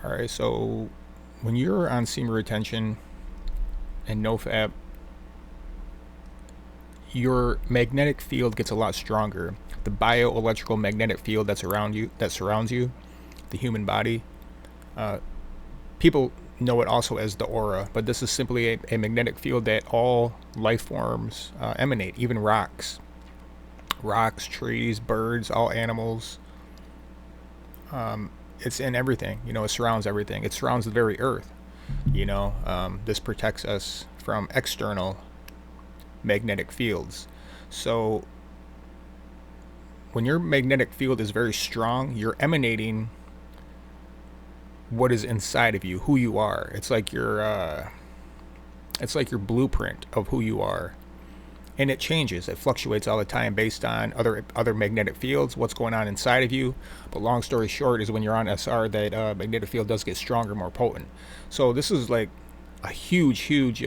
All right, so when you're on semen retention and nofap, your magnetic field gets a lot stronger. The bioelectrical magnetic field that surrounds you, the human body. People know it also as the aura, but this is simply a magnetic field that all life forms emanate, even rocks, trees, birds, all animals. It's in everything. It surrounds everything. It surrounds the very earth. This protects us from external magnetic fields. So when your magnetic field is very strong, you're emanating what is inside of you, who you are. It's like your blueprint of who you are, and it changes. It fluctuates all the time based on other magnetic fields, what's going on inside of you. But long story short is when you're on SR, that magnetic field does get stronger, more potent. So this is like a huge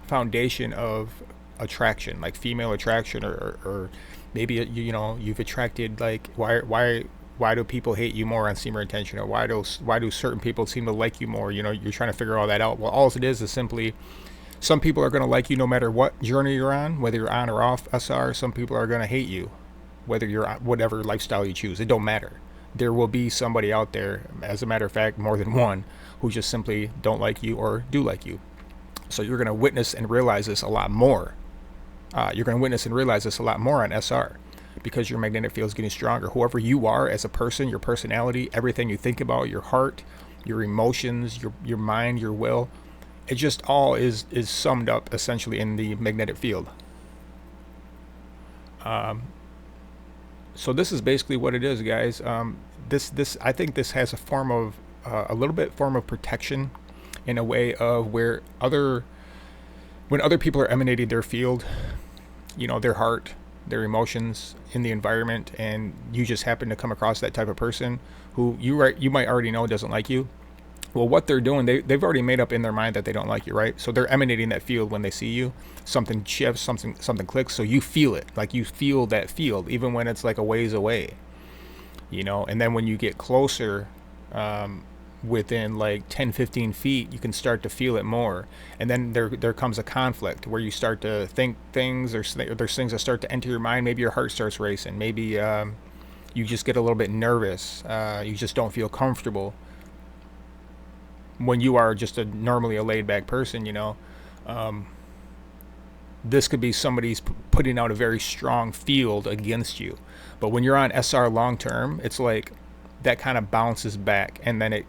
foundation of attraction, like female attraction, or maybe you've attracted, like, why do people hate you more on semen retention, or why do certain people seem to like you more? You're trying to figure all that out. Well, all it is simply some people are going to like you no matter what journey you're on, whether you're on or off SR. Some people are going to hate you, whether you're on whatever lifestyle you choose. It don't matter. There will be somebody out there, as a matter of fact, more than one, who just simply don't like you or do like you. So you're going to witness and realize this a lot more. You're going to witness and realize this a lot more on SR because your magnetic field is getting stronger. Whoever you are as a person, your personality, everything you think about, your heart, your emotions, your mind, your will, it just all is summed up essentially in the magnetic field. So this is basically what it is, guys. This I think this has a little bit form of protection, in a way of when other people are emanating their field, their heart, their emotions in the environment, and you just happen to come across that type of person who you might already know doesn't like you. Well, what they're doing, they've already made up in their mind that they don't like you, right? So they're emanating that field when they see you. Something shifts, something clicks, so you feel it. Like, you feel that field, even when it's like a ways away. And then when you get closer, within like 10, 15 feet, you can start to feel it more. And then there comes a conflict where you start to think things, there's things that start to enter your mind. Maybe your heart starts racing. Maybe you just get a little bit nervous. You just don't feel comfortable when you are just normally a laid back person. This could be somebody's putting out a very strong field against you. But when you're on SR long term, it's like that kind of bounces back, and then it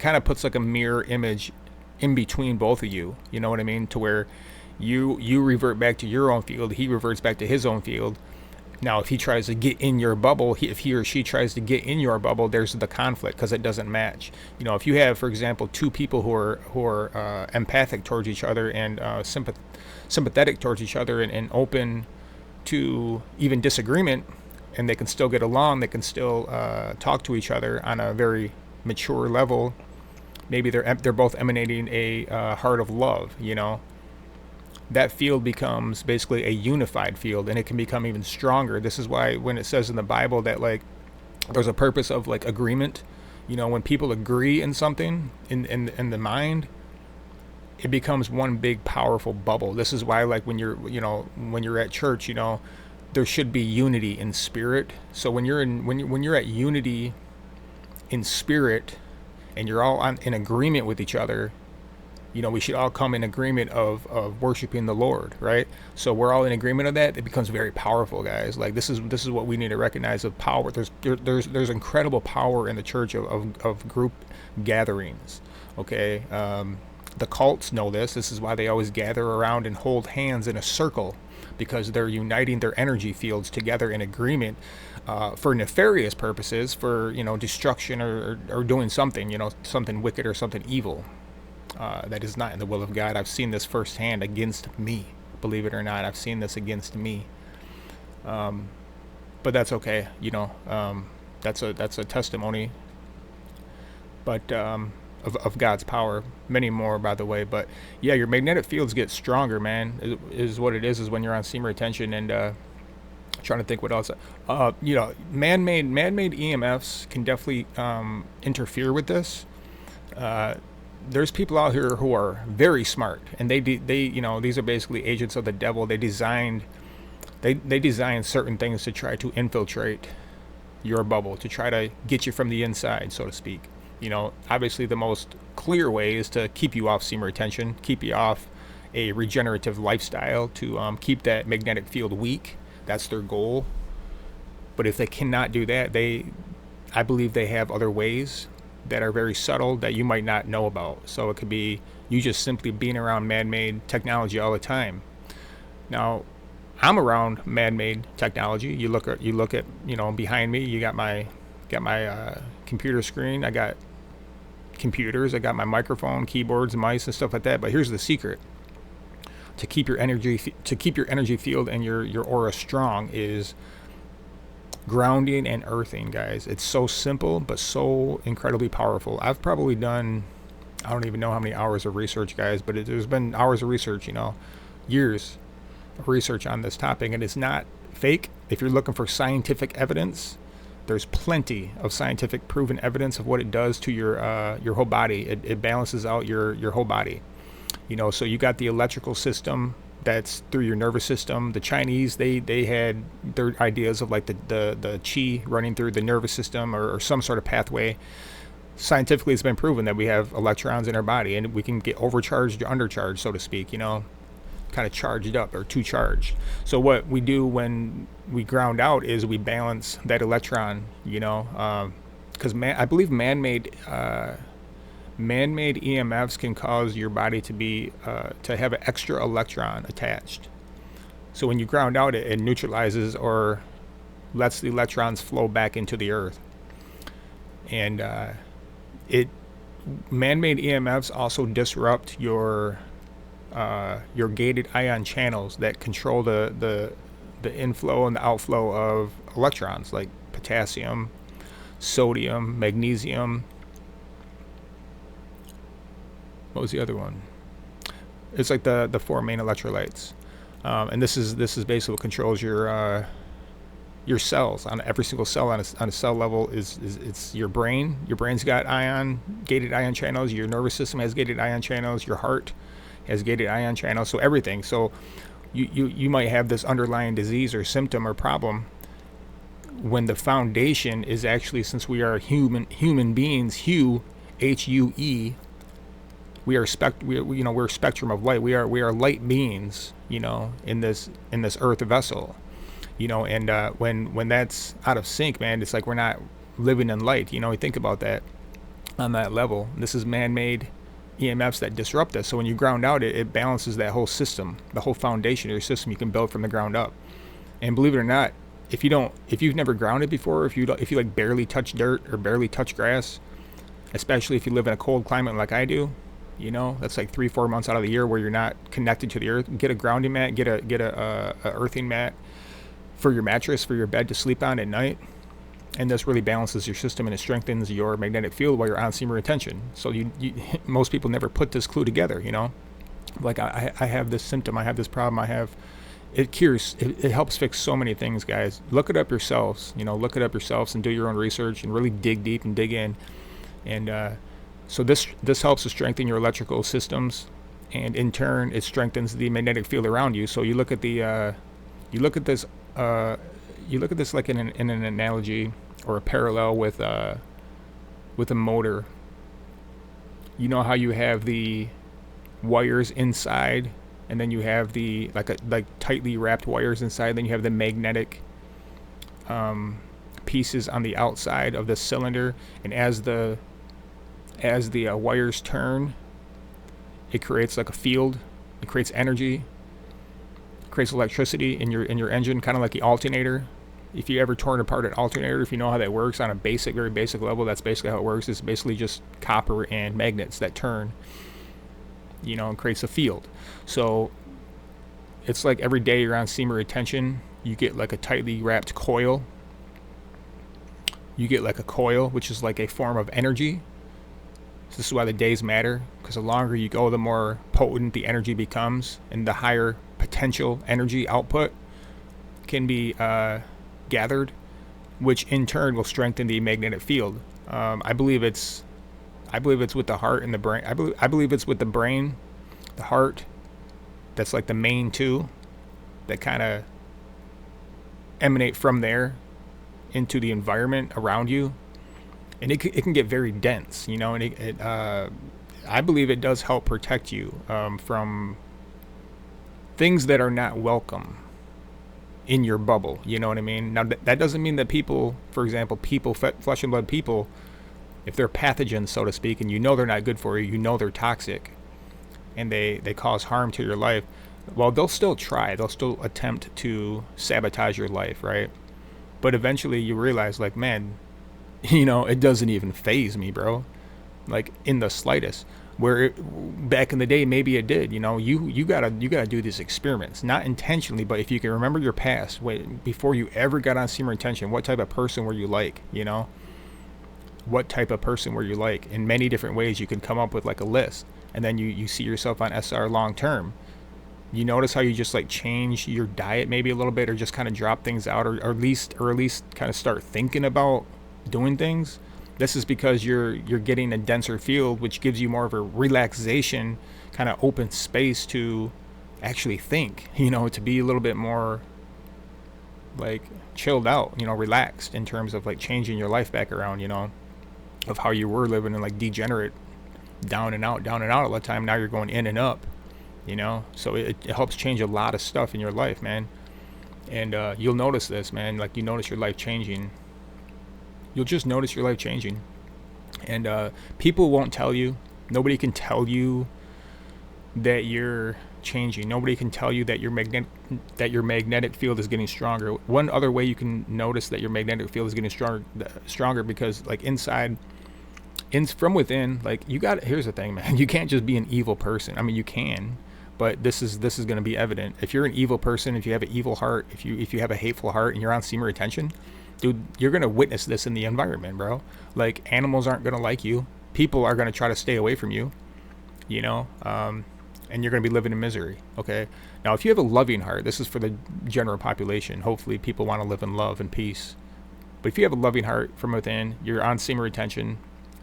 kind of puts like a mirror image in between both of you. You know what I mean? To where you revert back to your own field, he reverts back to his own field. Now, if he tries to get in your bubble, if he or she tries to get in your bubble, there's the conflict because it doesn't match. If you have, for example, two people who are empathic towards each other and sympathetic towards each other, and open to even disagreement, and they can still get along, they can still talk to each other on a very mature level. Maybe they're both emanating a heart of love. That field becomes basically a unified field, and it can become even stronger. This is why when it says in the Bible that, like, there's a purpose of, like, agreement. When people agree in something in the mind, it becomes one big powerful bubble. This is why, like, when you're at church, there should be unity in spirit. So when you're at unity in spirit, and you're all in agreement with each other, we should all come in agreement of worshiping the Lord, right? So we're all in agreement of that. It becomes very powerful, guys. Like, this is what we need to recognize of power. There's incredible power in the church of group gatherings. Okay, the cults know this. This is why they always gather around and hold hands in a circle, because they're uniting their energy fields together in agreement, for nefarious purposes, for destruction, or doing something, something wicked or something evil. That is not in the will of God. I've seen this firsthand against me. Believe it or not, I've seen this against me. But that's okay. That's a testimony. But of God's power. Many more, by the way. But yeah, your magnetic fields get stronger, man. Is what it is when you're on semen retention, and Trying to think what else. Man-made EMFs can definitely interfere with this. Uh, there's people out here who are very smart, and these are basically agents of the devil. They design certain things to try to infiltrate your bubble, to try to get you from the inside, so to speak. Obviously the most clear way is to keep you off semen retention, keep you off a regenerative lifestyle, to keep that magnetic field weak. That's their goal. But if they cannot do that, I believe they have other ways that are very subtle that you might not know about. So it could be you just simply being around man-made technology all the time. Now, I'm around man-made technology. You look at behind me. You got my computer screen. I got computers. I got my microphone, keyboards, mice, and stuff like that. But here's the secret: to keep your energy field and your aura strong is grounding and earthing, guys. It's so simple but so incredibly powerful. I've probably done, I don't even know how many hours of research, guys, but there's been hours of research, years of research on this topic, and it's not fake. If you're looking for scientific evidence, there's plenty of scientific proven evidence of what it does to your whole body. It balances out your whole body. So you got the electrical system that's through your nervous system. The Chinese, they had their ideas of like the qi running through the nervous system, or some sort of pathway. Scientifically, it's been proven that we have electrons in our body, and we can get overcharged or undercharged, so to speak, kind of charged up or too charged. So what we do when we ground out is we balance that electron, because I believe man-made EMFs can cause your body to have an extra electron attached. So when you ground out, it neutralizes or lets the electrons flow back into the earth. And man-made EMFs also disrupt your gated ion channels that control the inflow and the outflow of electrons, like potassium, sodium, magnesium. What was the other one? It's like the four main electrolytes, and this is basically what controls your cells. On every single cell on a cell level it's your brain. Your brain's got gated ion channels. Your nervous system has gated ion channels. Your heart has gated ion channels. So everything. So you might have this underlying disease or symptom or problem when the foundation is actually, since we are human beings, Hue, we're a spectrum of light. We are light beings, in this earth vessel, and when that's out of sync, man, it's like we're not living in light. You think about that on that level. This is man-made EMFs that disrupt us. So when you ground out, it balances that whole system, the whole foundation of your system. You can build from the ground up. And believe it or not, if you've never grounded before, if you like barely touch dirt or barely touch grass, especially if you live in a cold climate like I do, that's like 3-4 months out of the year where you're not connected to the earth, get a grounding mat, get a earthing mat for your mattress, for your bed to sleep on at night. And this really balances your system, and it strengthens your magnetic field while you're on semen retention. So most people never put this clue together, Like I have this symptom, I have this problem, it cures, it helps fix so many things, guys. Look it up yourselves, and do your own research and really dig deep and dig in. And so this helps to strengthen your electrical systems, and in turn it strengthens the magnetic field around you. So you look at this like in an analogy or a parallel with a motor. You know how you have the wires inside, and then you have the like tightly wrapped wires inside, then you have the magnetic pieces on the outside of the cylinder, and as the wires turn, it creates like a field, it creates energy, creates electricity in your engine, kind of like the alternator. If you ever torn apart an alternator, if you know how that works on a very basic level, that's basically how it works. It's basically just copper and magnets that turn, and creates a field. So it's like every day you're on semen retention, you get like a tightly wrapped coil. You get like a coil, which is like a form of energy. So this is why the days matter, because the longer you go, the more potent the energy becomes, and the higher potential energy output can be gathered, which in turn will strengthen the magnetic field. I believe it's with the heart and the brain. I believe it's with the brain, the heart. That's like the main two that kind of emanate from there into the environment around you, and it can get very dense, you know. And I believe it does help protect you from things that are not welcome in your bubble. You know what I mean? Now that doesn't mean that people, for example, flesh and blood people, if they're pathogens, so to speak, and you know they're not good for you, you know they're toxic, and they cause harm to your life, well, they'll still try. They'll still attempt to sabotage your life, right? But eventually you realize, like, man, you know, it doesn't even faze me, bro. Like, in the slightest. Back in the day, maybe it did. You know, you gotta do these experiments, not intentionally, but if you can remember your past, before you ever got on Semen Retention, what type of person were you like? You know, what type of person were you like? In many different ways, you can come up with like a list, and then you see yourself on SR long term. You notice how you just like change your diet maybe a little bit, or just kind of drop things out, or at least kind of start thinking about doing things. This is because you're getting a denser field, which gives you more of a relaxation, kind of open space to actually think, you know, to be a little bit more like chilled out, you know, relaxed in terms of like changing your life back around, you know, of how you were living in like degenerate down and out all the time. Now you're going in and up, you know. So it helps change a lot of stuff in your life, man. And you'll notice this, man. Like, you notice your life changing. You'll just notice your life changing. And people won't tell you. Nobody can tell you that you're changing. Nobody can tell you that your magnetic field is getting stronger. One other way you can notice that your magnetic field is getting stronger, because like from within, like here's the thing, man. You can't just be an evil person. I mean, you can, but this is going to be evident. If you're an evil person, if you have an evil heart, if you have a hateful heart, and you're on Semen Retention, dude, you're going to witness this in the environment, bro. Like, animals aren't going to like you. People are going to try to stay away from you, you know, and you're going to be living in misery, okay? Now, if you have a loving heart, this is for the general population. Hopefully, people want to live in love and peace. But if you have a loving heart from within, you're on Semen Retention,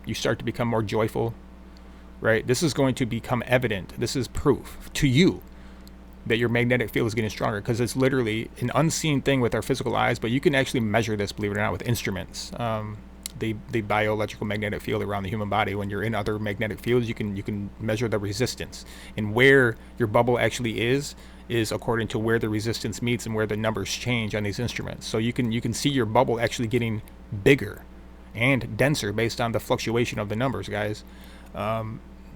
you start to become more joyful, right? This is going to become evident. This is proof to you that your magnetic field is getting stronger, because it's literally an unseen thing with our physical eyes, but you can actually measure this, believe it or not, with instruments. The bioelectrical magnetic field around the human body. When you're in other magnetic fields, you can measure the resistance, and where your bubble actually is according to where the resistance meets and where the numbers change on these instruments. So you can see your bubble actually getting bigger and denser based on the fluctuation of the numbers, guys.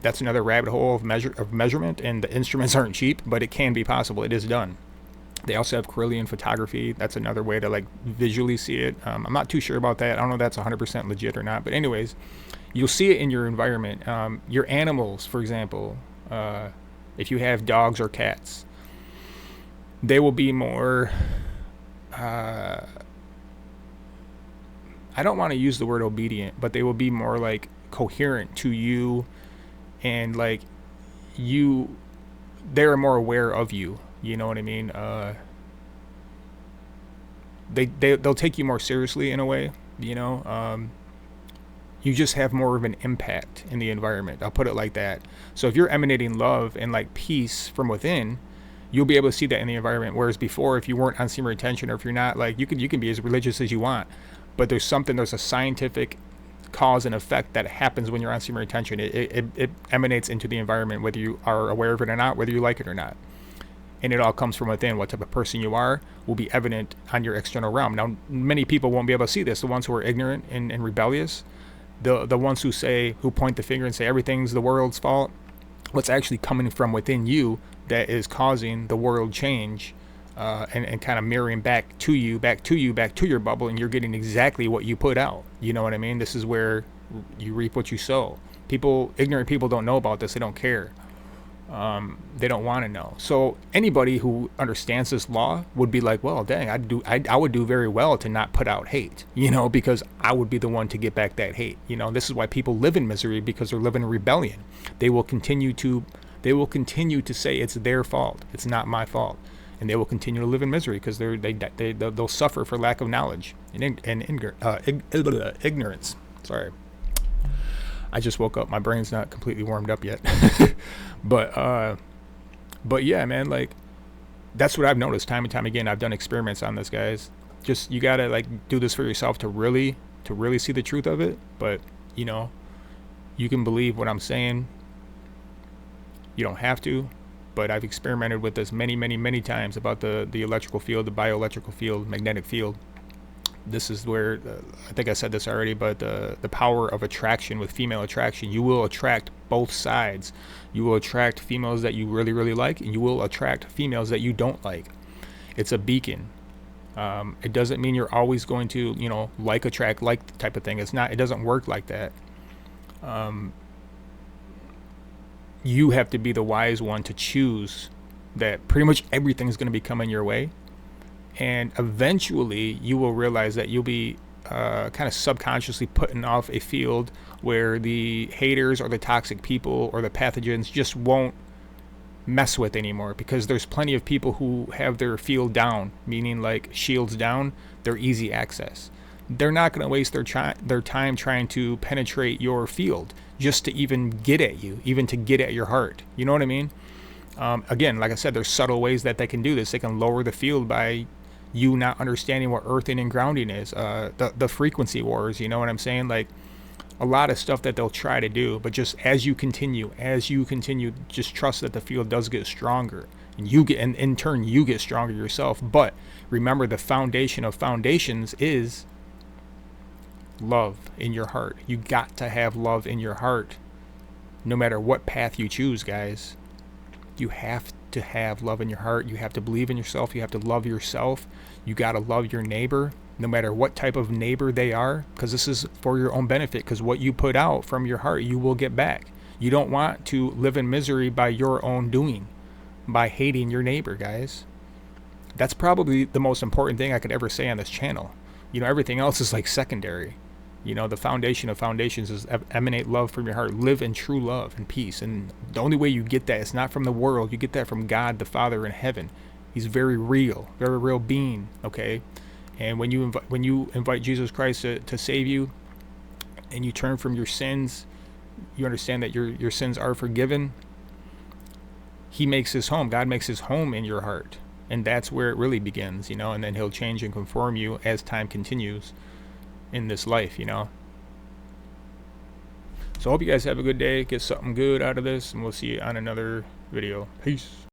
That's another rabbit hole of measurement, and the instruments aren't cheap, but it can be possible. It is done. They also have Carillion photography. That's another way to like visually see it. I'm not too sure about that. I don't know if that's 100% legit or not. But anyways, you'll see it in your environment. Your animals, for example, if you have dogs or cats, they will be more, I don't want to use the word obedient, but they will be more like coherent to you, and like they're more aware of you. You know what I mean? They'll take you more seriously in a way, you know. You just have more of an impact in the environment. I'll put it like that. So if you're emanating love and like peace from within, you'll be able to see that in the environment. Whereas before, if you weren't on Semen Retention, or if you're not, like, you can be as religious as you want, but there's a scientific cause and effect that happens when you're on Semen Retention. It emanates into the environment, whether you are aware of it or not, whether you like it or not. And it all comes from within. What type of person you are will be evident on your external realm. Now, many people won't be able to see this. The ones who are ignorant and rebellious, the ones who point the finger and say everything's the world's fault, what's actually coming from within you that is causing the world change, and kind of mirroring back to your bubble, and you're getting exactly what you put out. You know what I mean? This is where you reap what you sow. Ignorant people don't know about this. They don't care. They don't want to know. So anybody who understands this law would be like, well, dang, I would do very well to not put out hate, you know, because I would be the one to get back that hate. You know, this is why people live in misery, because they're living in rebellion. They will continue to say it's their fault. It's not my fault. and they will continue to live in misery because they'll suffer for lack of knowledge and ignorance. Sorry, I just woke up. My brain's not completely warmed up yet. but yeah, man, like that's what I've noticed time and time again. I've done experiments on this, guys. Just you gotta like do this for yourself to really see the truth of it. But you know, you can believe what I'm saying. You don't have to, but I've experimented with this many times about the electrical field, the bioelectrical field, magnetic field. This is where I think I said this already, but the power of attraction with female attraction. You will attract both sides. You will attract females that you really like, and you will attract females that you don't like. It's a beacon. It doesn't mean you're always going to, you know, attract like type of thing. It's not. It doesn't work like that. You have to be the wise one to choose that pretty much everything's going to be coming your way. And eventually you will realize that you'll be kind of subconsciously putting off a field where the haters or the toxic people or the pathogens just won't mess with anymore, because there's plenty of people who have their field down, meaning like shields down, they're easy access. They're not going to waste their time trying to penetrate your field just to even get at you, even to get at your heart. You know what I mean? Again, like I said, there's subtle ways that they can do this. They can lower the field by you not understanding what earthing and grounding is. The frequency wars, you know what I'm saying? Like a lot of stuff that they'll try to do, but just as you continue, just trust that the field does get stronger, and in turn you get stronger yourself. But remember, the foundation of foundations is love in your heart. You got to have love in your heart no matter what path you choose, guys. You have to have love in your heart. You have to believe in yourself. You have to love yourself. You got to love your neighbor, no matter what type of neighbor they are, because this is for your own benefit, because what you put out from your heart, you will get back. You don't want to live in misery by your own doing, by hating your neighbor, guys. That's probably the most important thing I could ever say on this channel. You know, everything else is like secondary. You know, the foundation of foundations is emanate love from your heart. Live in true love and peace. And the only way you get that is not from the world. You get that from God, the Father in heaven. He's very real being, okay? And when you invite Jesus Christ to save you, and you turn from your sins, you understand that your sins are forgiven. He makes his home. God makes his home in your heart. And that's where it really begins, you know, and then he'll change and conform you as time continues in this life, you know. So I hope you guys have a good day, get something good out of this, and we'll see you on another video. Peace.